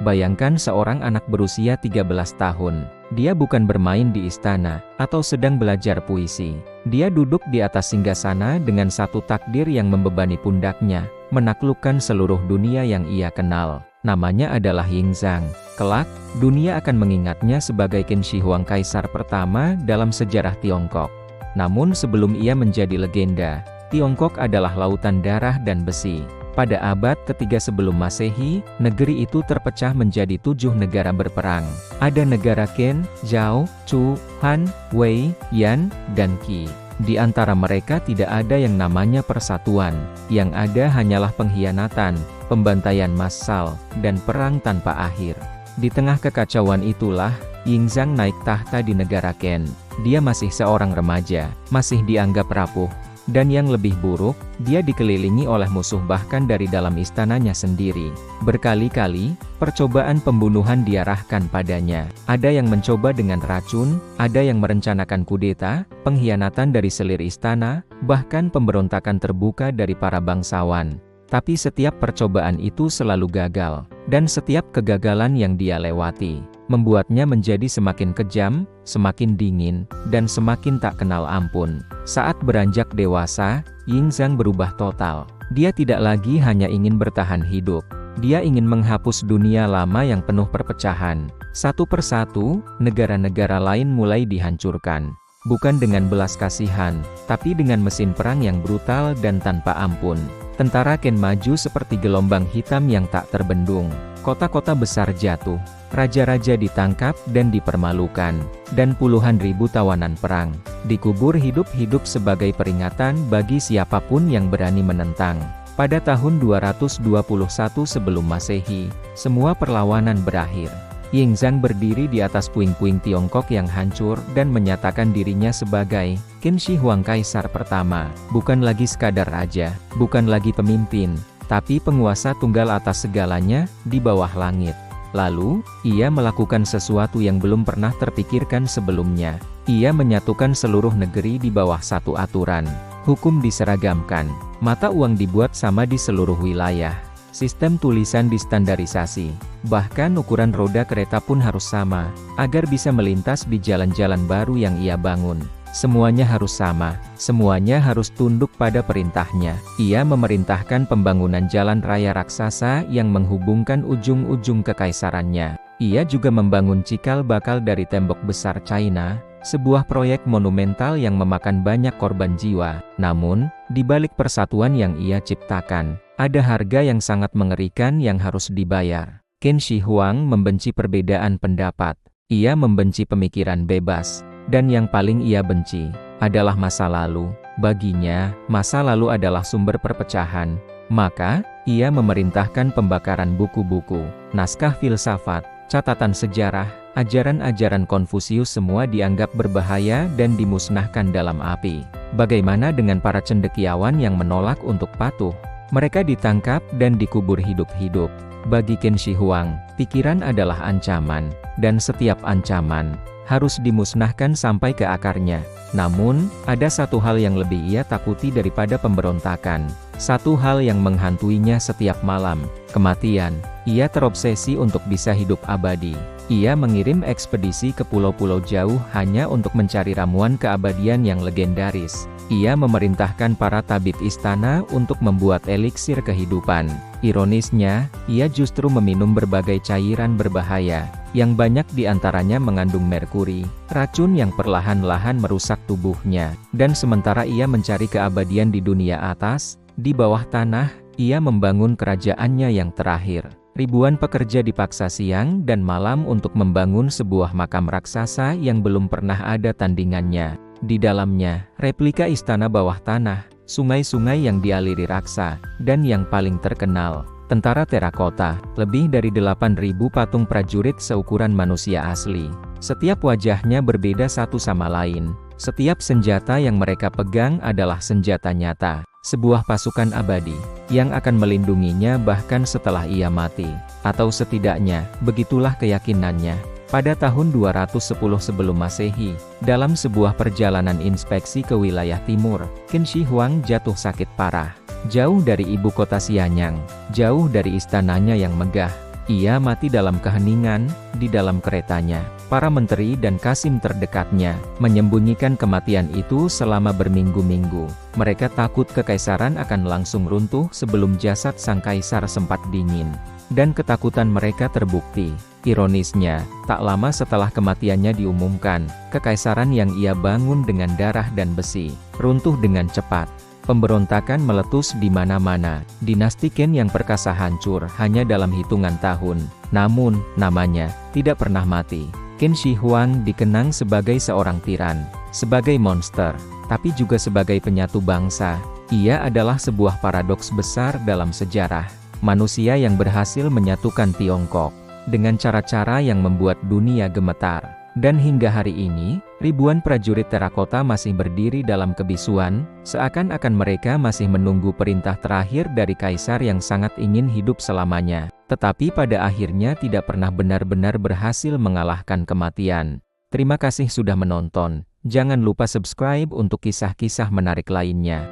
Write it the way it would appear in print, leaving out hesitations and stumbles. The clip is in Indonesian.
Bayangkan seorang anak berusia 13 tahun. Dia bukan bermain di istana, atau sedang belajar puisi. Dia duduk di atas singgasana dengan satu takdir yang membebani pundaknya, menaklukkan seluruh dunia yang ia kenal. Namanya adalah Yingzhang. Kelak, dunia akan mengingatnya sebagai Qin Shi Huang, kaisar pertama dalam sejarah Tiongkok. Namun sebelum ia menjadi legenda, Tiongkok adalah lautan darah dan besi. Pada abad ketiga sebelum Masehi, negeri itu terpecah menjadi 7 negara berperang. Ada negara Qin, Zhao, Chu, Han, Wei, Yan, dan Qi. Di antara mereka tidak ada yang namanya persatuan, yang ada hanyalah pengkhianatan, pembantaian massal, dan perang tanpa akhir. Di tengah kekacauan itulah, Yingzhang naik tahta di negara Qin. Dia masih seorang remaja, masih dianggap rapuh. Dan yang lebih buruk, dia dikelilingi oleh musuh bahkan dari dalam istananya sendiri. Berkali-kali, percobaan pembunuhan diarahkan padanya. Ada yang mencoba dengan racun, ada yang merencanakan kudeta, pengkhianatan dari selir istana, bahkan pemberontakan terbuka dari para bangsawan. Tapi setiap percobaan itu selalu gagal, dan setiap kegagalan yang dia lewati membuatnya menjadi semakin kejam, semakin dingin, dan semakin tak kenal ampun. Saat beranjak dewasa, Yingzhang berubah total. Dia tidak lagi hanya ingin bertahan hidup. Dia ingin menghapus dunia lama yang penuh perpecahan. Satu persatu, negara-negara lain mulai dihancurkan. Bukan dengan belas kasihan, tapi dengan mesin perang yang brutal dan tanpa ampun. Tentara Qin maju seperti gelombang hitam yang tak terbendung. Kota-kota besar jatuh, raja-raja ditangkap dan dipermalukan, dan puluhan ribu tawanan perang dikubur hidup-hidup sebagai peringatan bagi siapapun yang berani menentang. Pada tahun 221 sebelum Masehi, semua perlawanan berakhir. Yingzhang berdiri di atas puing-puing Tiongkok yang hancur dan menyatakan dirinya sebagai Qin Shi Huang, kaisar pertama. Bukan lagi sekadar raja, bukan lagi pemimpin, tapi penguasa tunggal atas segalanya, di bawah langit. Lalu, ia melakukan sesuatu yang belum pernah terpikirkan sebelumnya. Ia menyatukan seluruh negeri di bawah satu aturan. Hukum diseragamkan, mata uang dibuat sama di seluruh wilayah. Sistem tulisan distandarisasi. Bahkan ukuran roda kereta pun harus sama, agar bisa melintas di jalan-jalan baru yang ia bangun. Semuanya harus sama, semuanya harus tunduk pada perintahnya. Ia memerintahkan pembangunan jalan raya raksasa yang menghubungkan ujung-ujung kekaisarannya. Ia juga membangun cikal bakal dari tembok besar China, sebuah proyek monumental yang memakan banyak korban jiwa. Namun, di balik persatuan yang ia ciptakan, ada harga yang sangat mengerikan yang harus dibayar. Qin Shi Huang membenci perbedaan pendapat. Ia membenci pemikiran bebas. Dan yang paling ia benci adalah masa lalu. Baginya, masa lalu adalah sumber perpecahan. Maka, ia memerintahkan pembakaran buku-buku, naskah filsafat, catatan sejarah, ajaran-ajaran Konfusius, semua dianggap berbahaya dan dimusnahkan dalam api. Bagaimana dengan para cendekiawan yang menolak untuk patuh? Mereka ditangkap dan dikubur hidup-hidup. Bagi Qin Shi Huang, pikiran adalah ancaman, dan setiap ancaman harus dimusnahkan sampai ke akarnya. Namun, ada satu hal yang lebih ia takuti daripada pemberontakan. Satu hal yang menghantuinya setiap malam, kematian. Ia terobsesi untuk bisa hidup abadi. Ia mengirim ekspedisi ke pulau-pulau jauh hanya untuk mencari ramuan keabadian yang legendaris. Ia memerintahkan para tabib istana untuk membuat eliksir kehidupan. Ironisnya, ia justru meminum berbagai cairan berbahaya, yang banyak diantaranya mengandung merkuri, racun yang perlahan-lahan merusak tubuhnya. Dan sementara ia mencari keabadian di dunia atas, di bawah tanah, ia membangun kerajaannya yang terakhir. Ribuan pekerja dipaksa siang dan malam untuk membangun sebuah makam raksasa yang belum pernah ada tandingannya. Di dalamnya, replika istana bawah tanah, sungai-sungai yang dialiri raksa, dan yang paling terkenal, tentara terakota, lebih dari 8.000 patung prajurit seukuran manusia asli. Setiap wajahnya berbeda satu sama lain. Setiap senjata yang mereka pegang adalah senjata nyata. Sebuah pasukan abadi, yang akan melindunginya bahkan setelah ia mati. Atau setidaknya, begitulah keyakinannya. Pada tahun 210 sebelum Masehi, dalam sebuah perjalanan inspeksi ke wilayah timur, Qin Shi Huang jatuh sakit parah. Jauh dari ibu kota Xianyang, jauh dari istananya yang megah, Ia mati dalam keheningan, di dalam keretanya. Para menteri dan kasim terdekatnya menyembunyikan kematian itu selama berminggu-minggu. Mereka takut kekaisaran akan langsung runtuh sebelum jasad sang kaisar sempat dingin. Dan ketakutan mereka terbukti. Ironisnya, tak lama setelah kematiannya diumumkan, kekaisaran yang ia bangun dengan darah dan besi, runtuh dengan cepat. Pemberontakan meletus di mana-mana. Dinasti Qin yang perkasa hancur hanya dalam hitungan tahun. Namun, namanya tidak pernah mati. Qin Shi Huang dikenang sebagai seorang tiran, sebagai monster, tapi juga sebagai penyatu bangsa. Ia adalah sebuah paradoks besar dalam sejarah. Manusia yang berhasil menyatukan Tiongkok dengan cara-cara yang membuat dunia gemetar. Dan hingga hari ini, ribuan prajurit terakota masih berdiri dalam kebisuan, seakan-akan mereka masih menunggu perintah terakhir dari kaisar yang sangat ingin hidup selamanya, tetapi pada akhirnya tidak pernah benar-benar berhasil mengalahkan kematian. Terima kasih sudah menonton, jangan lupa subscribe untuk kisah-kisah menarik lainnya.